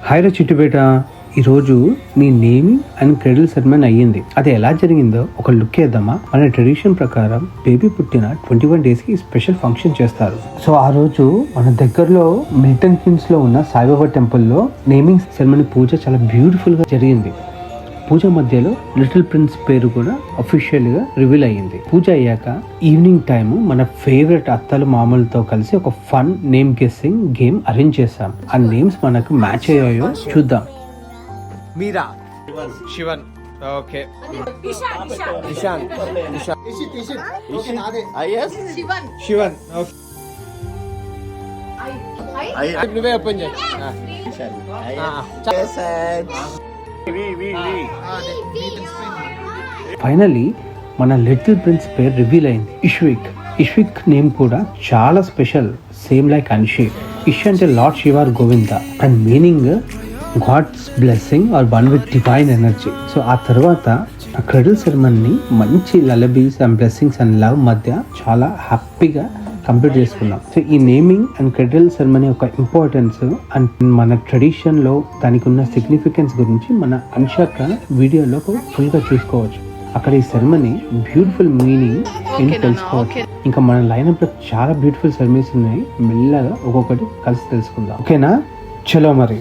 Hi రా చిట్టుపేట, ఈరోజు నీ నేమింగ్ అండ్ క్రెడిల్ సెరమనీ అయ్యింది. అది ఎలా జరిగిందో ఒక లుక్ వేద్దామా? మన ట్రెడిషన్ ప్రకారం బేబీ పుట్టిన 21 days కి స్పెషల్ ఫంక్షన్ చేస్తారు. సో ఆ రోజు మన దగ్గరలో మిల్టన్ కిన్స్ లో ఉన్న సాయిబాబా టెంపుల్లో నేమింగ్ సెరమనీ పూజ చాలా బ్యూటిఫుల్ గా జరిగింది. పూజ మధ్యలో లిటిల్ ప్రిన్స్ పేరు కూడా అఫీషియల్ గా రివీల్ అయ్యింది. పూజ అయ్యాక ఈవినింగ్ టైమ్ మన ఫేవరెట్ అత్తలు మామూలతో కలిసి ఒక fun name guessing game arrange చేశాం. ఆ నేమ్స్ మనకు మ్యాచ్ అయ్యాయో చూద్దాం. మీరా, శివన్, ఓకే, ఇషాన్, శివన్, నువ్వే ఓపెన్ చేయి. ఫైనలీ మన లిటిల్ ప్రిన్స్ పేరు రివీల్ అయింది, ఇష్విక్. ఇష్విక్ నేమ్ కూడా చాలా special, same like Anshi. Ish అంటే lord Shiva or Govinda and meaning god's blessing or one with divine energy. So ఆ తర్వాత ఆ క్రెడిల్ సెరమనీ మంచి lullabies and blessings and love మధ్య చాలా హ్యాపీగా కంప్లీట్ చేసుకున్నాం. సో ఈ నేమింగ్ అండ్ క్రెడిల్ సెరమనీ యొక్క ఇంపార్టెన్స్ అండ్ మన ట్రెడిషన్ లో దానికి ఉన్న సిగ్నిఫికెన్స్ గురించి మన అన్షక్క వీడియోలో ఫుల్ గా చూసుకోవచ్చు. అక్కడ ఈ సెరమనీ బ్యూటిఫుల్ మీనింగ్ ఏంటి తెలుసుకోవచ్చు. ఇంకా మన లైనప్ లో చాలా బ్యూటిఫుల్ సెరమనీస్ ఉన్నాయి, మెల్లగా ఒక్కొక్కటి కలిసి తెలుసుకుందాం. ఓకేనా? చలో మరి.